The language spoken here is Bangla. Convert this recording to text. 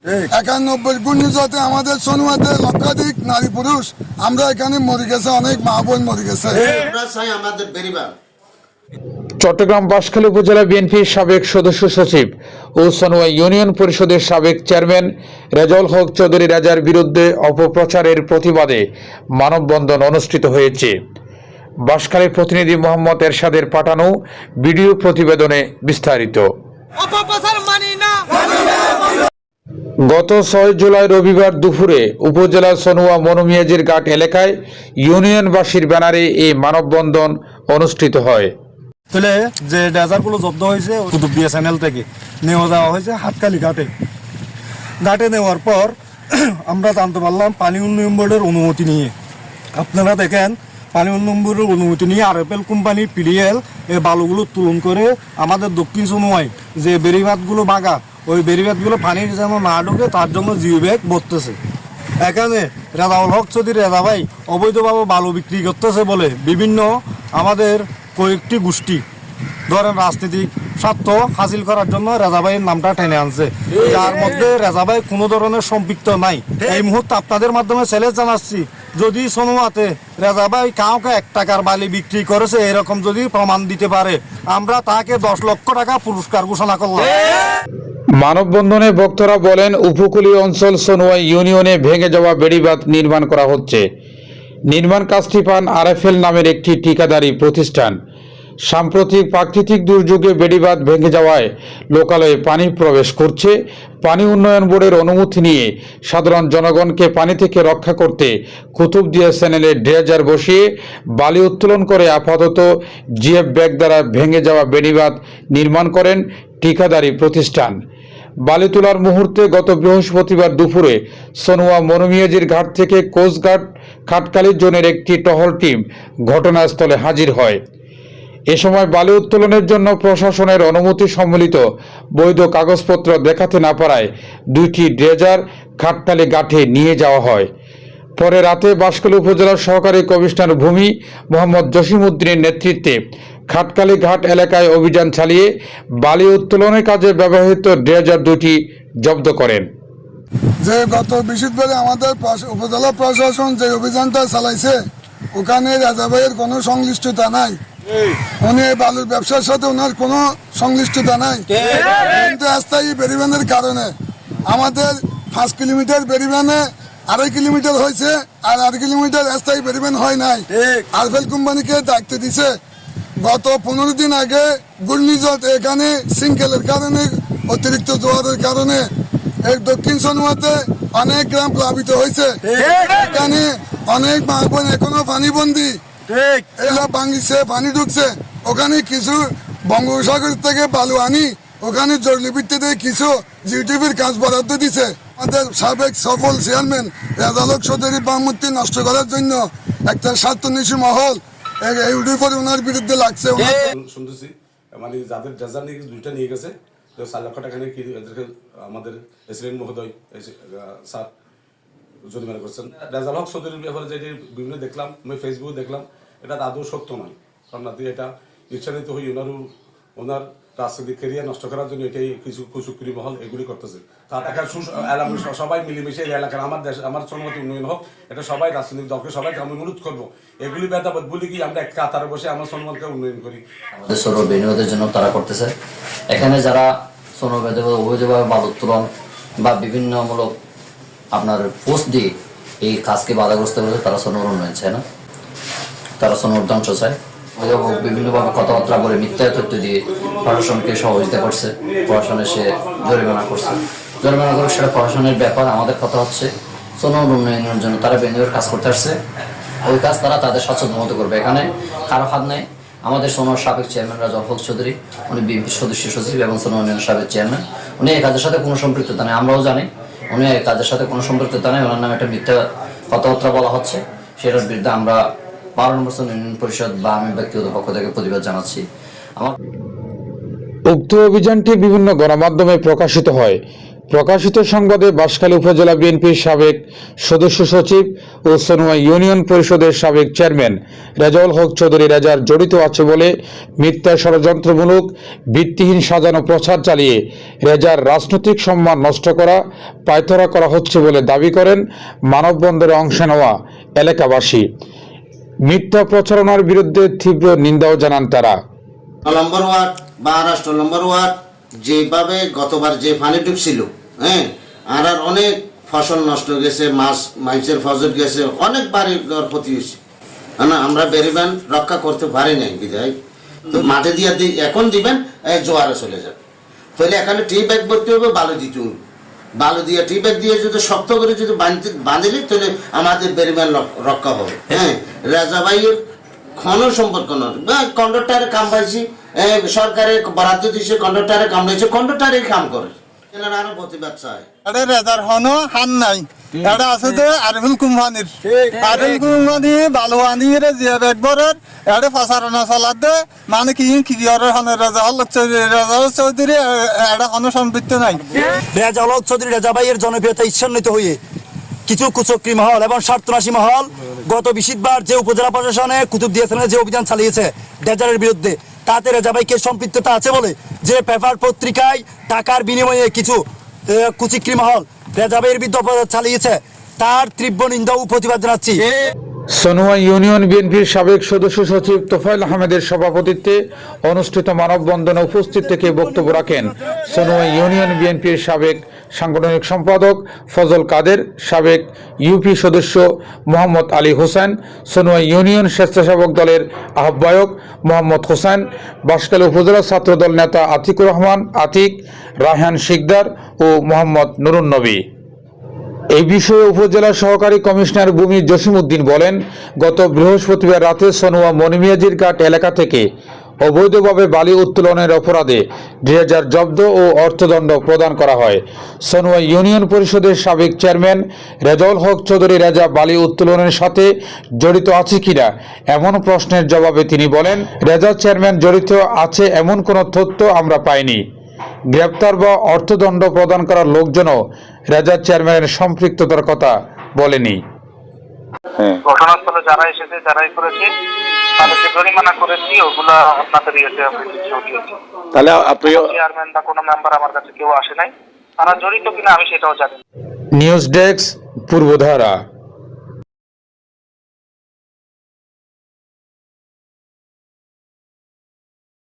91 ঘূর্ণিঝড়ে আমাদের সোনুয়াতে লক্ষাধিক নারী পুরুষ আমরা এখানে মরে গেছে, অনেক মা বোন মরে গেছে। চট্টগ্রাম বাঁশখালী উপজেলা বিএনপির সাবেক সদস্য সচিব ও সোনুয়া ইউনিয়ন পরিষদের সাবেক চেয়ারম্যান রেজাউল হক চৌধুরী রাজার বিরুদ্ধে অপপ্রচারের প্রতিবাদে মানববন্ধন অনুষ্ঠিত হয়েছে। বাঁশখালীর প্রতিনিধি মোহাম্মদ এরশাদের পাঠানো ভিডিও প্রতিবেদনে বিস্তারিত। গত 6 জুলাই রবিবার দুপুরে উপজেলার সোনুয়া মনুমিয়াজির ঘাট এলাকায় ইউনিয়নবাসীর ব্যানারে এই মানববন্ধন অনুষ্ঠিত হয়। তাহলে যে ডেজারগুলো জব্দ হয়েছে কুতুবদিয়া চ্যানেল থেকে নেওয়া দেওয়া হয়েছে হাটকালি ঘাটে নেওয়ার পর আমরা জানতে পারলাম পানি উন্নয়ন বোর্ডের অনুমতি নিয়ে। আপনারা দেখেন পানি উন্নয়ন বোর্ডের অনুমতি নিয়ে আরএফএল কোম্পানি পিডিএল এই বালুগুলো উত্তোলন করে আমাদের দক্ষিণ সোনুয়ায় যে বেড়িবাঁধগুলো বাঁকা ওই বেড়িবাঁধগুলো পানির যেন না ঢুকে তার জন্য জিও ব্যাগ ভরতেছে। এখানে রেজাউল হক চৌধুরী রেজা ভাই অবৈধভাবে বালু বিক্রি করতেছে বলে বিভিন্ন আমাদের কয়েকটি গোষ্ঠী ধরেন রাজনৈতিক স্বার্থ হাসিল করার জন্য রেজা ভাইয়ের নামটা টেনে আনছে, যার মধ্যে রেজা ভাই কোনো ধরনের সম্পৃক্ত নাই। এই মুহূর্তে আপনাদের মাধ্যমে চ্যালেঞ্জ জানাচ্ছি, যদি সোনুয়াতে রেজা ভাই কাউকে 1 টাকার বালি বিক্রি করেছে এরকম যদি প্রমাণ দিতে পারে আমরা তাকে 10 লক্ষ টাকা পুরস্কার ঘোষণা করলাম। মানববন্ধনে বক্তারা বলেন, উপকূলীয় অঞ্চল সোনুয়া ইউনিয়নে ভেঙে যাওয়া বেড়িবাঁধ নির্মাণ করা হচ্ছে। নির্মাণ কাজটি পান আরএফএল নামের একটি ঠিকাদারি প্রতিষ্ঠান। সাম্প্রতিক প্রাকৃতিক দুর্যোগে বেড়িবাঁধ ভেঙে যাওয়ায় লোকালয়ে পানি প্রবেশ করছে। পানি উন্নয়ন বোর্ডের অনুমতি নিয়ে সাধারণ জনগণকে পানি থেকে রক্ষা করতে কুতুবদিয়া চ্যানেলে ড্রেজার বসিয়ে বালি উত্তোলন করে আপাতত জিএফ ব্যাগ দ্বারা ভেঙে যাওয়া বেড়িবাঁধ নির্মাণ করেন ঠিকাদারি প্রতিষ্ঠান। বালি তোলার মুহূর্তে গত বৃহস্পতিবার দুপুরে সোনুয়া মনুমিয়াজির ঘাট থেকে কোস্টগার্ড খাটকালী জোনের একটি টহল টিম ঘটনাস্থলে হাজির হয়। এ সময় বালি উত্তোলনের জন্য প্রশাসনের অনুমতি সম্বলিত বৈধ কাগজপত্র দেখাতে না পারায় 2টি ড্রেজার খাটকালী ঘাটে নিয়ে যাওয়া হয়। পরে রাতে বাঁশখালী উপজেলার সহকারী কমিশনার ভূমি মোহাম্মদ জসিমউদ্দিনের নেতৃত্বে খাটকালী ঘাট এলাকায় অভিযান চালিয়ে বালি উত্তোলনের কাজে ব্যবহৃত ড্রেজার 2টি জব্দ করেন। যে গত বৃহস্পতিবার আমাদের উপজেলা প্রশাসন যে অভিযানটা চালাইছে ওখানে রাজা ভাইয়ের কোনো সংশ্লিষ্টতা নাই, উনি বালুর ব্যবসার সাথে ওনার কোনো সংশ্লিষ্টতা নাই। কিন্তু স্থায়ী বেড়িবাঁধের কারণে আমাদের 5 কিলোমিটার বেড়িবাঁধে 2.5 কিলোমিটার হয়েছে আর 2.5 কিলোমিটার স্থায়ী বেড়িবাঁধ হয় নাই। আরএফএল কোম্পানিকে দায়িত্ব দিছে। গত 15 দিন আগে ঘূর্ণিঝড় এখানে সিঙ্কেলের কারণে অতিরিক্ত জোয়ারের কারণে এই দক্ষিণ সোনুয়াতে অনেক গ্রাম প্লাবিত হয়েছে। এখানে অনেক মা বোন এখনো পানিবন্দী, এলা ভাঙিছে, পানি ঢুকছে। ওখানে কিছু বঙ্গোপসাগর থেকে বালু আনি ওখানে জরুরি ভিত্তিতে কিছু জিটিভির কাজ বরাদ্দ দিছে। আমাদের সাবেক সফল চেয়ারম্যান রেজাউল হক চৌধুরী বামমূর্তি নষ্ট করার জন্য একটা স্বার্থন্বেষী মহল এই উপরে ওনার বিরুদ্ধে লাগছে। শুনতেছি মানে যাদের ড্রেজার নিয়ে 2টা নিয়ে গেছে 4 লক্ষ টাকা নিয়ে এদেরকে আমাদের প্রেসিডেন্ট মহোদয় স্যার জরিমানা করছেন। রেজাউল হক চৌধুরীর ব্যাপারে যে বিভিন্ন দেখলাম, আমি ফেসবুকে দেখলাম, এটা আদৌ সত্য নয়। কারণ এটা ইচ্ছানিত হয়ে ওনার রাজনৈতিক ক্যারিয়ার নষ্ট করার জন্য এটাই কিছু কুচুক্রি মহল এগুলি করতেছে। তার একটা সবাই মিলেমিশে এলাকার আমার দেশ আমার জনমতি উন্নয়ন হোক, এটা সবাই রাজনৈতিক দলকে সবাইকে আমি অনুরোধ করবো এগুলি বেদাবাদ বলি কি আমরা এক কাতারে বসে আমার সন্মানকে উন্নয়ন করি। আমাদের সৌর বিনিয়োগের জন্য তারা করতেছে। এখানে যারা অবৈধভাবে বালু উত্তোলন বা বিভিন্নমূলক আপনার পোস্ট দিয়ে এই কাজকে বাধাগ্রস্ত করেছে তারা সোনার উন্নয়ন চায় না, তারা সোনার ধ্বংস চায়। বিভিন্নভাবে কথাবার্তা বলে মিথ্যা তথ্য দিয়ে প্রশাসনকে সহযোগিতা করছে, প্রশাসনে সে জরিমানা করছে। জরিমানা করে সেটা প্রশাসনের ব্যাপার। আমাদের কথা হচ্ছে সোনার উন্নয়নের জন্য তারা বিনিয়োগের কাজ করতে আসছে, ওই কাজ তারা তাদের সচেতন মতো করবে। এখানে কারো হাত নেই। আমাদের সোনার সাবেক চেয়ারম্যান রেজাউল হক চৌধুরী, উনি বিএনপির সদস্য সচিব এবং সোনার উন্নয়নের সাবেক চেয়ারম্যান, উনি এই কাজের সাথে কোনো সম্পৃক্ততা নেই। আমরাও জানি উনি এই কাজের সাথে কোনো সম্পৃক্ততা নেই। ওনার নামে একটা মিথ্যা কথাবার্তা বলা হচ্ছে, সেটার বিরুদ্ধে আমরা 12 নম্বর ইউনিয়ন পরিষদ বা আমি ব্যক্তিগত পক্ষ থেকে প্রতিবাদ জানাচ্ছি। উক্ত অভিযানটি বিভিন্ন গণমাধ্যমে প্রকাশিত হয়। প্রকাশিত সংবাদে বাঁশখালী উপজেলা বিএনপির সাবেক সদস্য সচিব ও সনুয়া ইউনিয়ন পরিষদের সাবেক চেয়ারম্যান রেজাউল হক চৌধুরী রেজার জড়িত আছে বলে মিথ্যা ষড়যন্ত্রমূলক ভিত্তিহীন সাজানো প্রচার চালিয়ে রেজার রাজনৈতিক সম্মান নষ্ট করা পায়তারা করা হচ্ছে বলে দাবি করেন মানববন্ধনে অংশ নেওয়া এলাকাবাসী। মিথ্যা প্রচারণার বিরুদ্ধে তীব্র নিন্দাও জানান তারা। নম্বর ওয়ার্ড মহারাষ্ট্র নম্বর ওয়ার্ড যেভাবে গতবার যে পানি ঢুকছিল, হ্যাঁ, আর অনেক ফসল নষ্ট গেছে, মাছ মাংসের ফসল গেছে, অনেক বাড়ি ঘর ক্ষতি হয়েছে। না, আমরা বেরিবান রক্ষা করতে পারি নাই বিধায় তো মাঠে দিয়ে এখন দিবেন, জোয়ারে চলে যাবে। তাহলে এখানে টি ব্যাগ ভরতে হবে, বালু দিতে হবে, বালু দিয়ে টি ব্যাগ দিয়ে যদি শক্ত করে যদি বাঁধিলি তাহলে আমাদের বেরিবান রক্ষা হবে। হ্যাঁ, রাজা ভাইয়ের খনন সম্পর্ক নয়, কন্ডাক্টারে কাম পাইছি, সরকারে বরাদ্দ দিচ্ছে, কন্ডাক্টারে কাম পাইছে, কন্ডাক্টারে কাম করে আরো প্রতিবাদ চায়। রেজার হনো হান নাই, এটা আছে যে আরিফুল কোম্পানির, আরিফুল কোম্পানি বালুয়ানির যে একবারের এটা প্রচারণা চালাতে মানে কি হনে রেজাউল চৌধুরী এটা হনো সম্পৃক্ত নাই। রেজাউল চৌধুরী রেজা ভাইয়ের জনপ্রিয়তা ঈশ্বরনীত হয়ে কিছু কুচক্রী মহল এবং স্বার্থনাশী মহল গত 20 বার যে উপজেলা প্রশাসনে কুতুবদিয়া থানায় যে অভিযান চালিয়েছে ডেজারের বিরুদ্ধে, তাতে রেজা ভাইকে সম্পৃক্ততা আছে বলে যে পেপার পত্রিকায় টাকার বিনিময়ে কিছু কুচক্রী মহল রেজা ভাইয়ের বিরুদ্ধে অপরাধ চালিয়েছে, তার তীব্র নিন্দা ও প্রতিবাদ জানাচ্ছি। সনুয়া ইউনিয়ন বিএনপির সাবেক সদস্য সচিব তোফায়েল আহমেদের সভাপতিত্বে অনুষ্ঠিত মানববন্ধনে উপস্থিত থেকে বক্তব্য রাখেন সনুয়া ইউনিয়ন বিএনপির সাবেক সাংগঠনিক সম্পাদক ফজল কাদের, সাবেক ইউপি সদস্য মোহাম্মদ আলী হোসেন, সনুয়া ইউনিয়ন স্বেচ্ছাসেবক দলের আহ্বায়ক মোহাম্মদ হোসেন, বাঁশখালী উপজেলা ছাত্রদল নেতা আতিকুর রহমান আতিক, রায়হান শিকদার ও মোহাম্মদ নুরুন নবী। এই বিষয়ে উপজেলা সহকারী কমিশনার ভূমি জসিমউদ্দিন বলেন, গত বৃহস্পতিবার রাতে সনুয়া মনিমিয়াজির ঘাট এলাকা থেকে অবৈধভাবে বালি উত্তোলনের অপরাধে 2000 জব্দ ও অর্থদণ্ড প্রদান করা হয়। সনুয়া ইউনিয়ন পরিষদের সাবেক চেয়ারম্যান রেজাউল হক চৌধুরী রেজা বালি উত্তোলনের সাথে জড়িত আছে কিনা এমন প্রশ্নের জবাবে তিনি বলেন, রেজা চেয়ারম্যান জড়িত আছে এমন কোনো তথ্য আমরা পাইনি। গ্রেপ্তার বা অর্থদণ্ড প্রদান করার লোকজনও রেজা চেয়ারম্যানের সম্পৃক্ততার কথা বলেনি। ঘটনাস্থলে যারা এসেছে যারাই করেছে তাদেরকে জরিমানা করেছি, ওগুলা আপনাদের ইয়েতে উঠিয়েছি। তাহলে আপনি চেয়ারম্যান বা কোনো মেম্বার আমার কাছে কেউ আসে নাই, তারা জড়িত কিনা আমি সেটাও জানি। News desk, Purbadhara.